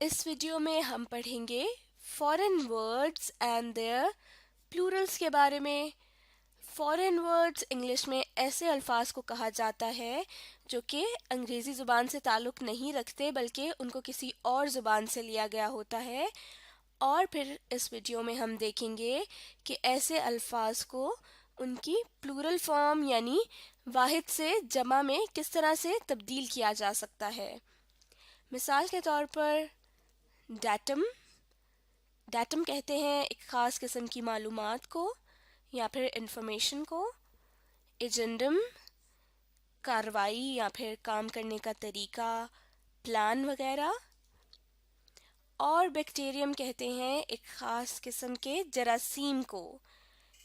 इस वीडियो में हम पढ़ेंगे foreign words and their plurals के बारे में। फॉरेन वर्ड्स इंग्लिश में ऐसे अल्फाज को कहा जाता है जो कि अंग्रेज़ी ज़ुबान से ताल्लुक़ नहीं रखते बल्कि उनको किसी और ज़ुबान से लिया गया होता है। और फिर इस वीडियो में हम देखेंगे कि ऐसे अल्फाज को उनकी प्लूरल फॉर्म यानी वाहिद से जमा में किस तरह से तब्दील किया जा सकता है। मिसाल के तौर पर डैटम डैटम कहते हैं एक ख़ास किस्म की मालूमात को या फिर इंफॉर्मेशन को। एजेंडम कार्रवाई या फिर काम करने का तरीका, प्लान वगैरह। और बैक्टीरियम कहते हैं एक ख़ास किस्म के जरासीम को।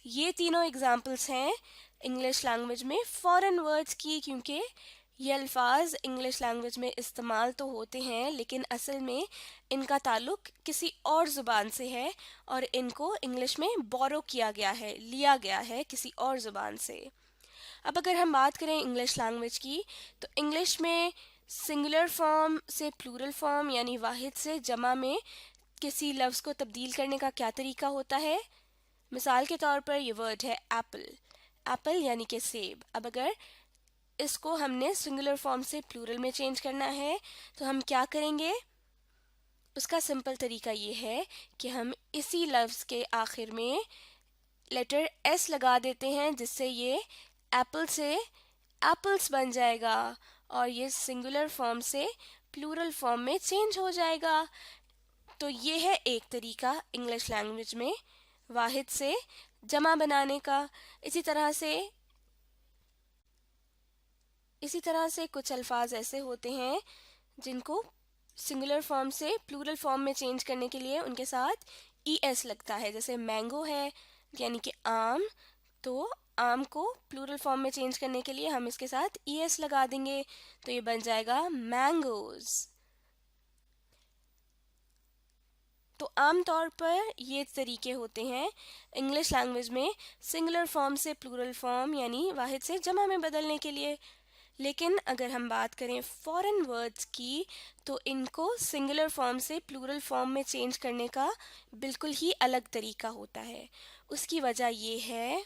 ये तीनों एग्जाम्पल्स हैं इंग्लिश लैंग्वेज में फॉरेन वर्ड्स की, क्योंकि ये अल्फाज इंग्लिश लैंग्वेज में इस्तेमाल तो होते हैं लेकिन असल में इनका ताल्लुक किसी और ज़ुबान से है और इनको इंग्लिश में बोरो किया गया है, लिया गया है किसी और ज़ुबान से। अब अगर हम बात करें इंग्लिश लैंग्वेज की, तो इंग्लिश में सिंगुलर फॉर्म से प्लूरल फॉर्म यानी वाहिद से जमा में किसी लफ्ज़ को तब्दील करने का क्या तरीका होता है। मिसाल के तौर पर ये वर्ड है एप्पल। एप्पल यानी कि सेब। अब अगर इसको हमने सिंगुलर फॉर्म से प्लूरल में चेंज करना है तो हम क्या करेंगे। उसका सिंपल तरीका ये है कि हम इसी लफ्ज़ के आखिर में लेटर एस लगा देते हैं, जिससे ये एप्पल से एप्पल्स बन जाएगा और ये सिंगुलर फॉर्म से प्लूरल फॉर्म में चेंज हो जाएगा। तो ये है एक तरीका इंग्लिश लैंग्वेज में वाहिद से जमा बनाने का। इसी तरह से कुछ अल्फाज ऐसे होते हैं जिनको सिंगुलर फॉर्म से प्लूरल फॉर्म में चेंज करने के लिए उनके साथ ई एस लगता है। जैसे मैंगो है यानी कि आम, तो आम को प्लूरल फॉर्म में चेंज करने के लिए हम इसके साथ ई एस लगा देंगे, तो ये बन जाएगा मैंगोज। तो आम तौर पर ये तरीके होते हैं इंग्लिश लैंग्वेज में सिंगुलर फॉर्म से प्लूरल फॉर्म यानी वाहिद से जमा में बदलने के लिए। लेकिन अगर हम बात करें फॉरेन वर्ड्स की, तो इनको सिंगुलर फॉर्म से प्लूरल फॉर्म में चेंज करने का बिल्कुल ही अलग तरीका होता है। उसकी वजह ये है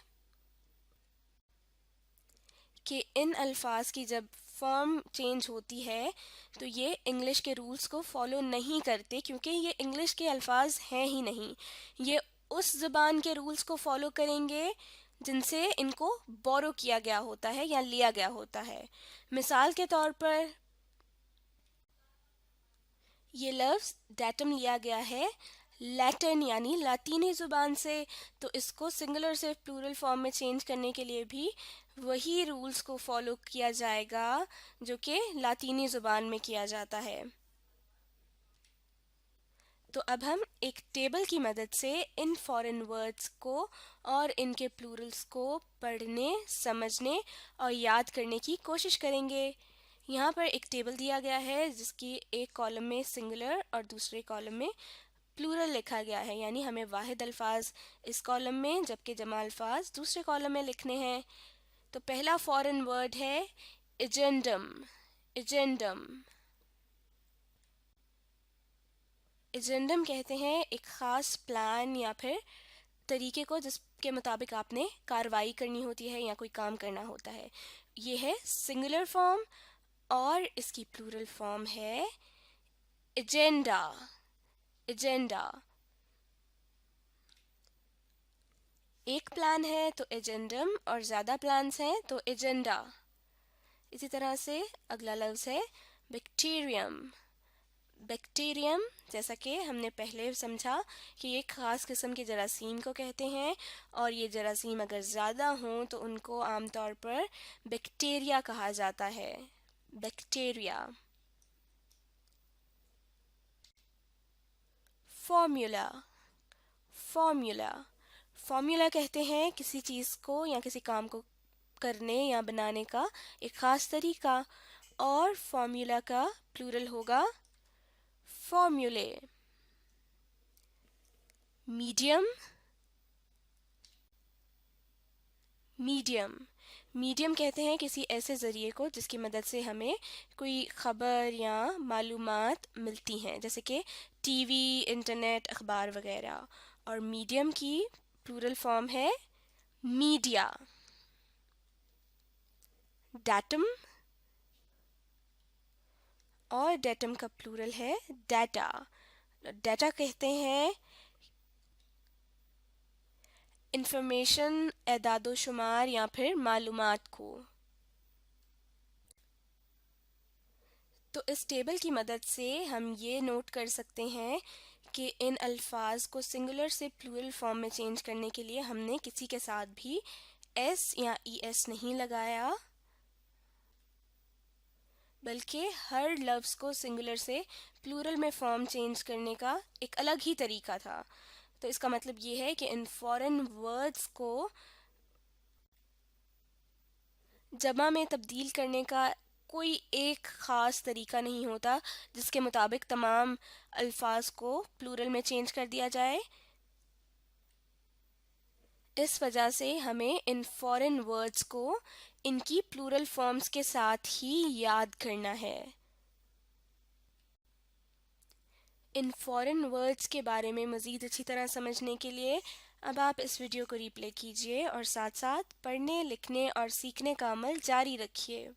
कि इन अल्फाज की जब फॉर्म चेंज होती है तो ये इंग्लिश के रूल्स को फॉलो नहीं करते, क्योंकि ये इंग्लिश के अल्फाज हैं ही नहीं। ये उस ज़बान के रूल्स को फॉलो करेंगे जिनसे इनको बोरो किया गया होता है या लिया गया होता है। मिसाल के तौर पर ये लफ्ज़ डैटम लिया गया है लैटिन यानी लातीनी ज़ुबान से, तो इसको सिंगुलर से प्लूरल फॉर्म में चेंज करने के लिए भी वही रूल्स को फॉलो किया जाएगा जो कि लातीनी ज़ुबान में किया जाता है। तो अब हम एक टेबल की मदद से इन फॉरेन वर्ड्स को और इनके प्लूरल्स को पढ़ने, समझने और याद करने की कोशिश करेंगे। यहाँ पर एक टेबल दिया गया है जिसकी एक कॉलम में सिंगुलर और दूसरे कॉलम में प्लूरल लिखा गया है, यानी हमें वाहिद अल्फाज इस कॉलम में जबकि जमा अल्फाज दूसरे कॉलम में लिखने हैं। तो पहला फॉरेन वर्ड है एजेंडम। एजेंडम एजेंडम कहते हैं एक ख़ास प्लान या फिर तरीके को जिसके मुताबिक आपने कार्रवाई करनी होती है या कोई काम करना होता है। ये है सिंगुलर फॉर्म और इसकी प्लूरल फॉर्म है एजेंडा। एजेंडा एक प्लान है तो एजेंडम और ज़्यादा प्लान्स हैं तो एजेंडा। इसी तरह से अगला लफ्ज़ है बैक्टीरियम। बैक्टीरियम जैसा कि हमने पहले समझा कि ये ख़ास किस्म के जरासीम को कहते हैं और ये जरासीम अगर ज़्यादा हों तो उनको आमतौर पर बैक्टीरिया कहा जाता है। बैक्टीरिया। फॉर्मूला। फॉर्मूला फॉर्मूला कहते हैं किसी चीज़ को या किसी काम को करने या बनाने का एक ख़ास तरीका, और फॉर्मूला का प्लूरल होगा फॉर्मूले। मीडियम। मीडियम میڈیم کہتے ہیں کسی ایسے ذریعے کو جس کی مدد سے ہمیں کوئی خبر یا معلومات ملتی ہیں، جیسے کہ ٹی وی، انٹرنیٹ، اخبار وغیرہ. اور میڈیم کی پلورل فارم ہے میڈیا. ڈیٹم، اور ڈیٹم کا پلورل ہے ڈیٹا. ڈیٹا کہتے ہیں انفارمیشن، اعداد و شمار یا پھر معلومات کو. تو اس ٹیبل کی مدد سے ہم یہ نوٹ کر سکتے ہیں کہ ان الفاظ کو سنگولر سے پلورل فارم میں چینج کرنے کے لیے ہم نے کسی کے ساتھ بھی ایس یا ای ایس نہیں لگایا، بلکہ ہر لفظ کو سنگولر سے پلورل میں فارم چینج کرنے کا ایک الگ ہی طریقہ تھا. تو اس کا مطلب یہ ہے کہ ان فارن ورڈز کو جمع میں تبدیل کرنے کا کوئی ایک خاص طریقہ نہیں ہوتا جس کے مطابق تمام الفاظ کو پلورل میں چینج کر دیا جائے. اس وجہ سے ہمیں ان فارن ورڈز کو ان کی پلورل فارمز کے ساتھ ہی یاد کرنا ہے. ان فارن ورڈز کے بارے میں مزید اچھی طرح سمجھنے کے لیے اب آپ اس ویڈیو کو ری پلے کیجئے اور ساتھ ساتھ پڑھنے، لکھنے اور سیکھنے کا عمل جاری رکھیے.